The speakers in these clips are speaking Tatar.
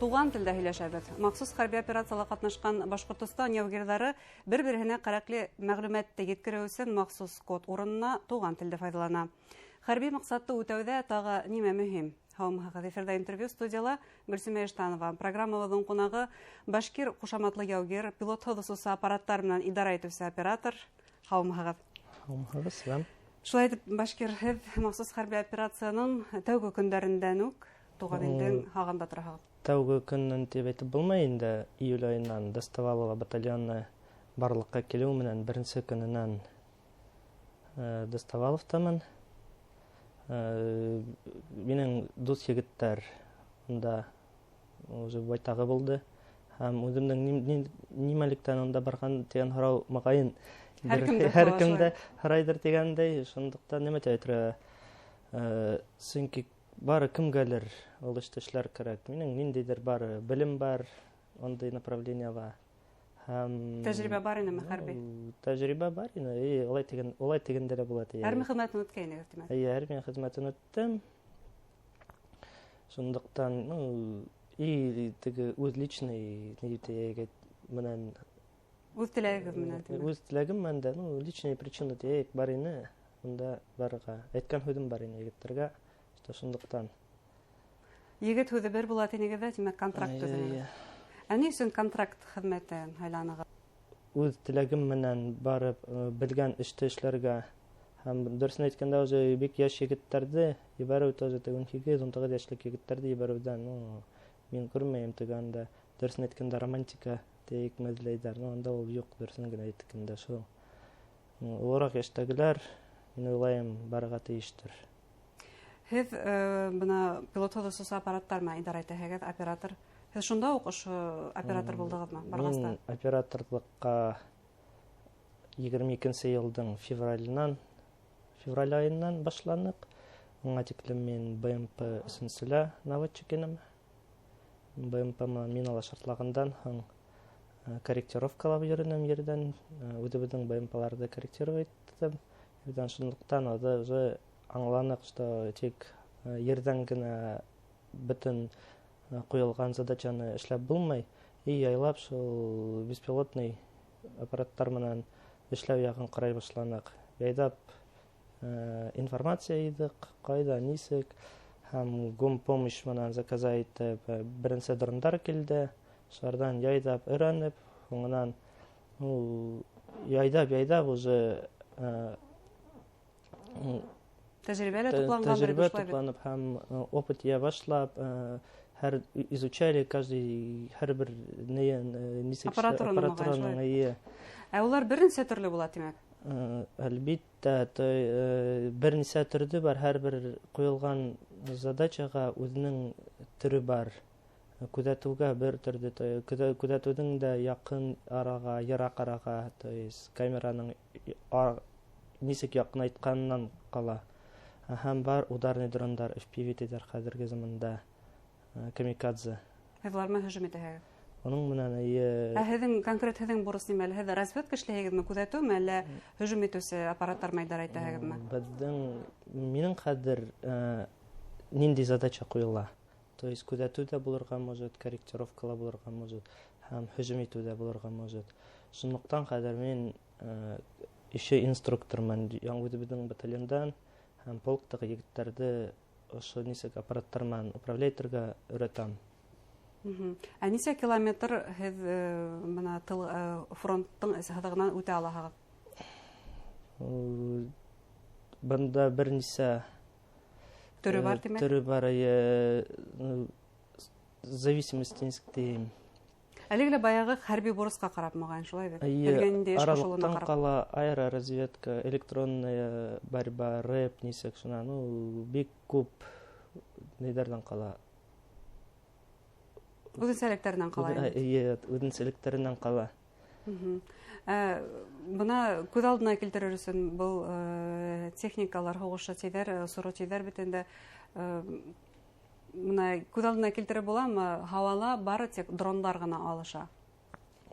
туган телдә һөйләшәбез. Махсус хәрби операцияларда катнашкан Башкортстан яугирләре бер-беренә кирәкле мәгълүматты җиткерү өчен махсус код урынына туган телдә файдалана. Хәрби максатты үтәүдә тагы нимә мөһим? Һаумыгыз, эфирдә интервью студияла Гөлсемә Эштанова. Программабызның кунагы Башкир кушаматлы яугир, пилотһыз усусы аппараттар белән идара итүче оператор. Һаумыгыз. Һаумыгыз, сәлам. Шулай итеп, Башкир, һез махсус хәрби операциянең тәүге көндәрендән үк туган илдән һагында торасыз. Тәүге көннән дип әйтеп булмый инде. Июль аеннан Доставалова батальоны барлыкка килү менән беренче көннән Доставаловтамын. Минең дус егеттәр анда уже байтагы булды. Һәм үземнең нимәлектән анда барган дигән һорау мөгаен һәркемдә һорайдыр дигәндәй, шундыктан нимә әйтергә? Сөнки бары кемгәлер ул эшләр кирәк. Минең ниндидер бары белем бар, андый направлениега. Һәм Тәҗрибә бар инеме хәрби? Тәҗрибә бар ине. Улай тигәндә дә була тия. Армия хезмәтен үткәнегез, димәк. Армия хезмәтен үттем. Шундыктан, теге үз личный нидәгә менән үз теләгегез менән. Үз теләгем менән, личный причина тиек бар ине. Монда барга. Әйткән һүзем бар ине егетләргә. Шундыктан. Егет һүзе бер була тинегездә, димәк, контракт төзелә. Ни өчен контракт хезмәтен һайланыгыз? Үз теләгем менән барып белгән эште эшләргә һәм дөресен әйткәндә, үзе бик яшь егетләрде, ибәрү тоже 18-19 яшьлек егетләрде ибәрүдән, мин күрмәйм тегәндә. Дөресен әйткәндә романтика тиек мәзләйдәр. Анда ул юк, дөресен генә әйткәндә шул. Олорак яшьтәгеләр, мин уйлыйм, барырга тиештер. Һез бына пилотһыз усусы аппараттар менән идара итәһегез, оператор. Һез шунда ук оператор булдыгызмы? Баргаста? Мин операторлыкка 22 елның февраль айыннан башланык. Аңа тиклем мин БМП өченчелә наводчик идем. БМП-ны минала шартлагандан һәм корректировкалап йөрдем ердән. Үзебезнең БМП-ларны корректировать иттем. Бездән шунлыктан уже аңланык, что тик ердән генә бөтен куелган задачаны эшләп булмый. Яйлап шул беспилотный аппараттар менән эшләү ягын карай башланык. Яйдап информация идек, кайда, нисек, һәм гумпомощь менән заказать итеп, беренче дрондар килде. Шулардан яйдап өйрәнеп, соңыннан яйдап уже тәҗрибә тупланып һәм опыт я башлап, изучали һәрбер нисек аппаратураның ие. Улар берничә төрле була, димәк. Әлбиттә, берничә төрле бар, һәрбер куелган задачага үзенең төре бар. Күзәтүгә бер төрле, күзәтүнең дә якын арага, ерак арага, камераның нисек якынайтканнан кала. Һәм бар ударный дрондар, FPV-дер хәзерге заманда, камикадзе. Һезләрме һөҗүм итәһегез? Оның менән һеҙҙең конкрет һеҙҙең бурыс нимә? Һеҙ разведка эшләйһегеҙме, күҙәтеүме, әллә һөжүм итеүсе аппараттар менән идара итәһегеҙме? Минең хәҙер нинди задача ҡуйыла? То есть күҙәтеү дә булырға может, корректировкала булырға может, һәм һөжүм итеү дә булырға может. Шунлыҡтан хәҙер мин еще инструкторман. Үзебеҙҙең батальондан һәм полктағы егеттәрҙе ошо нисек аппараттар менән управляйторға өйрәтәм. Нисә километр һеҙ фронттың һыҙығынан үтә алаһығыҙ? Бында бер нисә төрө бар, тимәк? Төрө бар, зависимости нисектейм. Әлегеле баяғы хәрби бурысҡа ҡарап маған, шулай бит? Аралыҡтан ҡала аэроразведка, электронная борьба, рэп, нисек шуна, бик күп нейҙәрҙән ҡала. Үҙенсәлектәренән ҡала. Үҙенсәлектәренән ҡала. Бына күҙ алдына килтерер өсөн был техникалар, һуғышы тиҙәр, сору тиҙәр битендә күҙ алдына килтереп буламы? Һауала бары тик дрондар ғына алыша.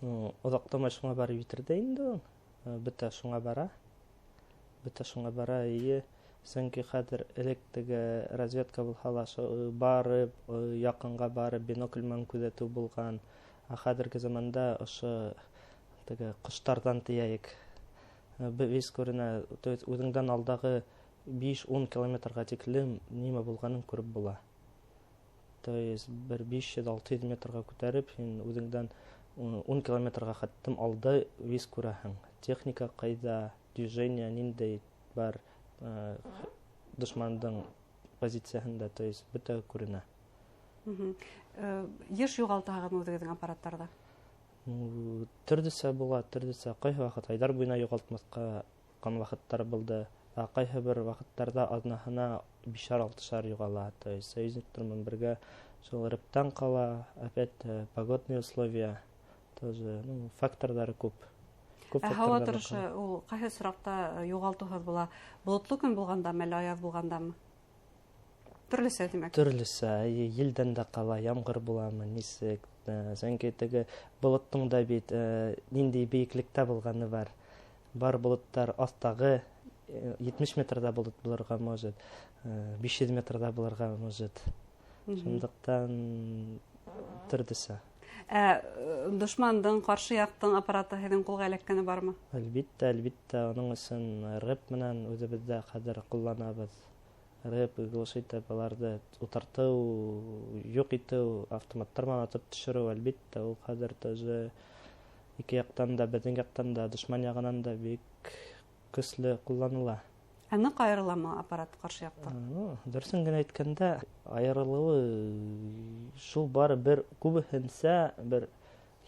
Оҙаҡтамай шуңа барып етерҙә инде ул. Бөтә шуңа бара. Сөнки хәзер элек теге разведка булһа барып, якынга барып, бинокльмен күзәтү булган. Хәзерге заманда ошо теге коштардан тияек. Без күренә, то есть үзеңдән алдагы 5-10 километрга тиклем нима булганын күреп була. То есть бер 500-600 метрга күтәреп, син үзеңдән 10 километрга хәттем алда виз күрәһең. Техника кайда, движение ниндәй бар, дошмандың позициясында, то есть бөтә күренә. Еш югалтаган үзегезнең аппараттарда? Төрлесе була, төрлесе. Кайсы вакыт айдар буена югалтмаска кан вакыттар булды. Кайсы бер вакыттарда аднаһына 5-6 югала. То есть союзниктармен бергә шул рыптан кала, опять погодные условия, тоже, факторлары күп. Һава торышы ул кайсы соракта югалтуһыз була? Болытлы көн булгандамы, әллә аяз булгандамы? Төрлесе димәк. Төрлесе, елдән дә кала, ямгыр буламы, нисек. Сөнки теге болыттың да бит нинди бейеклектә булганы бар. Бар болыттар астагы 70 метрда болыт булырга может, 500 метрда булырга может. Шундыктан төрлесе. Дошмандың каршы яктың аппараты һеҙҙең ҡулға эләккәне бармы? Әлбиттә, әлбиттә, уның өсөн РЭП менән үзебеҙҙә хәҙер ҡулланабыҙ. РЭП глушитель аларҙы утартыу, юҡ итеү, автоматтар менән атып төшөрөү, әлбиттә, ул хәҙер тоже ике яҡтан да, беҙҙең яҡтан да, дошман яғынан да бик көслө ҡулланыла. Ныҡ айырыламы аппарат ҡаршы яҡта? Дөрөҫөн генә әйткәндә, айырылыуы шул бары бер күбеһенсә бер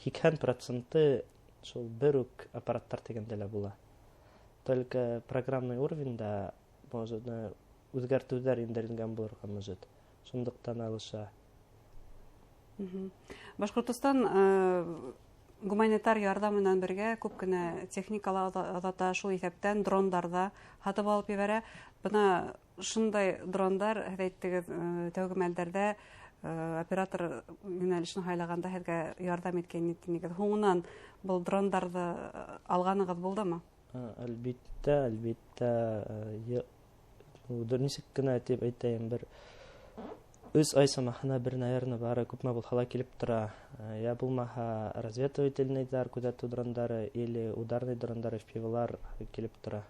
80% шул бер үк аппараттар тигәндә лә була. Только программный уровеньда может үзгәртеүҙәр индерелгән булырға может. Шундыҡтан алыша. Башҡортостан гуманитар ярҙам менән бергә күп кенә техникалар оҙата, шул иҫәптән дрондарҙа һатып алып ебәрә. Бына шундай дрондар, һеҙ әйттегеҙ, тәүге мәлдәрҙә оператор йүнәлешен һайлағанда һеҙгә ярҙам иткән инегеҙ. Һуңынан был дрондарҙы алғанығыҙ булдымы? Әлбиттә, әлбиттә. Нисек кенә тип әйтәйем, бер 3 ай самаһына бер, наверное, бары күпме булһа ла килеп тора. Я булмаһа разведывательныйҙар, күҙәтеү дрондары или ударный дрондары, FPV-лар килеп тора.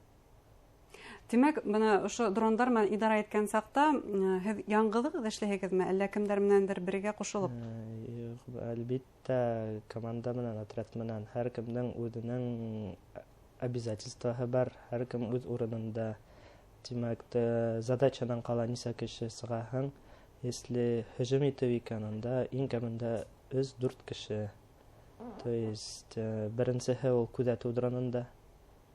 Тимәк, бына ошо дрондар менән идара иткән саҡта һеҙ яңғыҙығыҙ эшләйһегеҙме, әллә кемдәр менәндер бергә ҡушылып? Әлбиттә, команда менән, отряд менән, һәр кемдең үҙенең обязательствоһы бар, һәр кем үҙ урынында. Тимәк, задачанан ҡала нисә кеше сығаһың, если һөжүм итеү икән, анда иң кәмендә 3-4 кеше. То есть беренсеһе ул күҙәтеү дронында,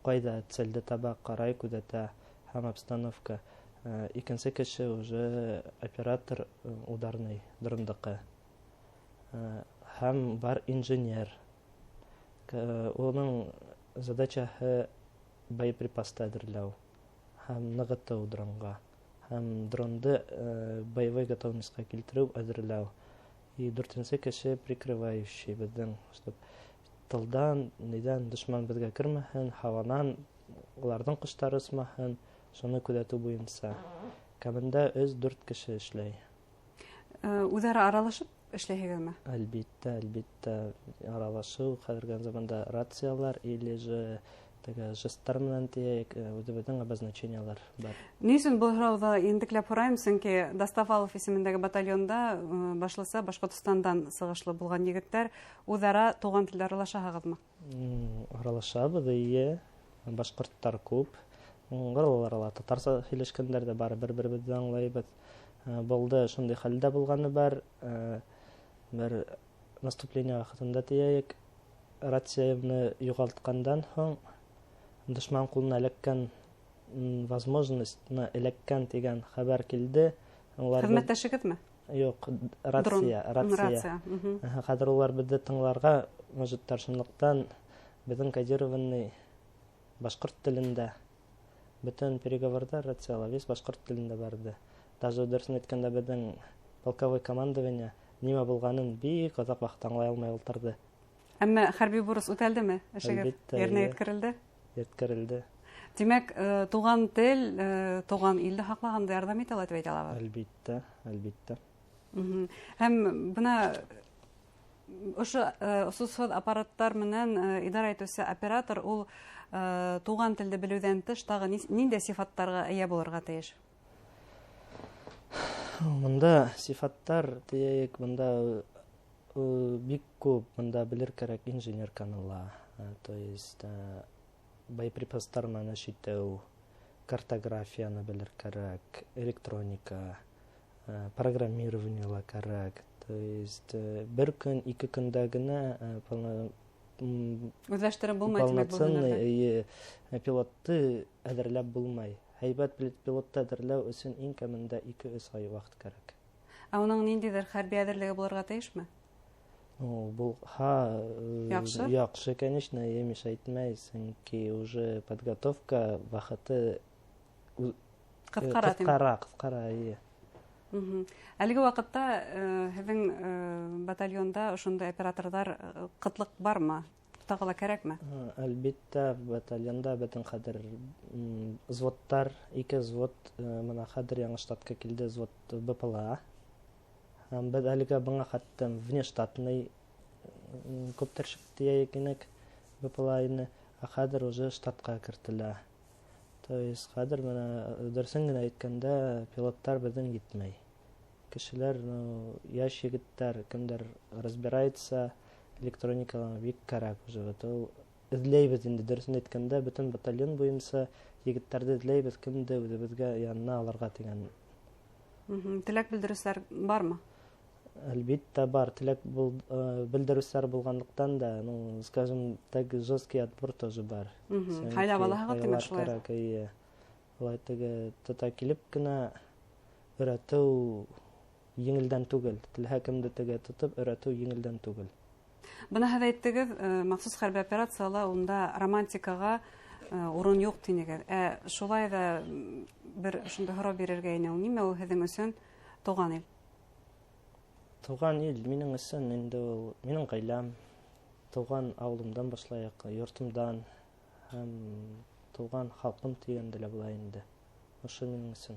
ҡайҙа целде таба, ҡарай, күҙәтә, һәм обстановка. Икенсе кеше уже оператор ударный дрондыҡы. Һәм бар инженер. Уның задачаһы боеприпасты әҙерләү һәм нығытыу дронға. Һәм дронды боевой готовностьҡа килтереү, әҙерләү. И 4-нсе кеше прикрывающий беҙҙең, чтобы тылдан, нидән дошман беҙгә кермәһен, һауанан уларҙың ҡоштары осмаһын, шуны күҙәтеү буйынса. Кәмендә 3-4 кеше эшләй. Үҙҙәре аралашып эшләйһегеҙме? Әлбиттә, әлбиттә, аралашыу, хәҙерге заманда рациялар или же жесттар менән тейәк, үҙебеҙҙең обозначениялар бар. Ни өсөн был һорауҙы интекләп һорайым, сөнки Доставалов исемендәге батальонда башлыса Башҡортостандан сығышлы булған егеттәр үҙара туған телдә аралашаһығыҙмы? Аралашабыҙ, эйе. Башҡорттар күп. Ҡырылалар ла, татарса һөйләшкәндәр дә бар, бер-беребеҙҙе аңлайбыҙ. Булды, шундай хәлдә булғаны бар. Бер наступление ваҡытында тейәйек, рациямны юғалтҡандан һуң, дошман ҡулына эләккән возможностьны эләккән тигән хәбәр килде. Хеҙмәттәшегеҙме? Юҡ, рация. Хәҙер улар беҙҙе тыңларға, мөжиттәр, шунлыҡтан беҙҙең кодированный башҡорт телендә, бөтөн переговорҙар рациялар весь башҡорт телендә барды. Даже дөрөҫөн әйткәндә беҙҙең полковой командование нимә булғанын бик оҙаҡ ваҡыт аңлай алмай ултырҙы. Әммә хәрби бурыс үтәлдеме? Эшегеҙ Әлбиттә, еренә еткерелде? Еткерелде. Димәк, туган тел, туган илде һаклағанда ярдәм итә ала дип әйтә алабыз. Әлбиттә, әлбиттә. Һәм бына ошо усусыз аппараттар менән идара итүче оператор ул туган телде белүдән тыш тагы нинди сифаттарга ия булырга тиеш? Монда сифаттар тиек, монда бик күп, монда белер кирәк инженер канала, то есть боеприпастарны нәшитәү, картографияны белер кирәк, электроника, программирование кирәк. То есть бер көн, ике көндә генә Үзләштереп булмай димәк бу полноценный пилотты әзерләп булмай. Һәйбәт пилотты әзерләү өчен иң кемендә 2-3 ай вакыт кирәк. Уның ниндидер хәрби әзерлеге булырга тиешме? Бу яхшы, конечно, емеш әйтмәйс, чөнки уже подготовка вакыты кыскара. Әлеге вакытта һезнең батальонда ошондай операторлар кытлык бармы? Тагыла кирәкме? Әлбиттә, батальонда бөтен хәзер взводтар, 2 взвод менә хәзер яңа штатка килде, взвод БПЛА. Һәм без әлегә буңа хәттән внештатный күптер шиктия икенек БПЛАны, хәзер уже штатка кертелә. То есть хәзер менә дөресен генә әйткәндә пилоттар безнең җитмәй. Кешеләр, яшь егетләр, кемдер разбирается электроникага бик кирәк уже. Эзләйбез инде дөресен әйткәндә бөтен батальон буенча егетләрне эзләйбез, кемдә үзебезгә янына алырга дигән. Теләк белдерүчеләр бармы? Әлбиттә бар, теләк белдерүчеләр булганлыктан да, скажем, так жесткий отбор тоже бар. Һәйдә балаһыгыз димәк шулай. Алай теге тота килеп кенә өйрәтү еңелдән түгел. Теләкемдә теге тотып өйрәтү еңелдән түгел. Бына һез әйттегез, махсус хәрби операциялар унда романтикага урын юк динегез. Шулай да бер шунда һорау бирергә ине. Нимә ул һезнең өчен туган ил? Туган ил минең өчен инде ул минең гаиләм, туган авылымдан башлаяк, йортымдан һәм туган халкым дигәндә лә була инде. Ошо минең өчен.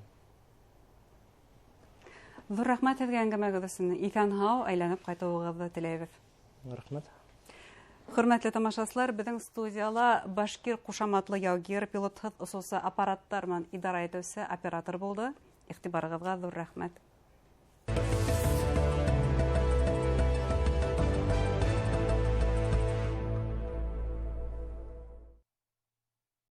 Зур рәхмәт һезнең әңгәмәгез өчен. Исән-һау әйләнеп кайтуыгызны теләйбез. Рәхмәт. Хөрмәтле тамашачылар, безнең студияла Башкир кушаматлы яугир пилотһыз усусы аппараттар менән идара итүче оператор булды. Игътибарыгызга зур рәхмәт.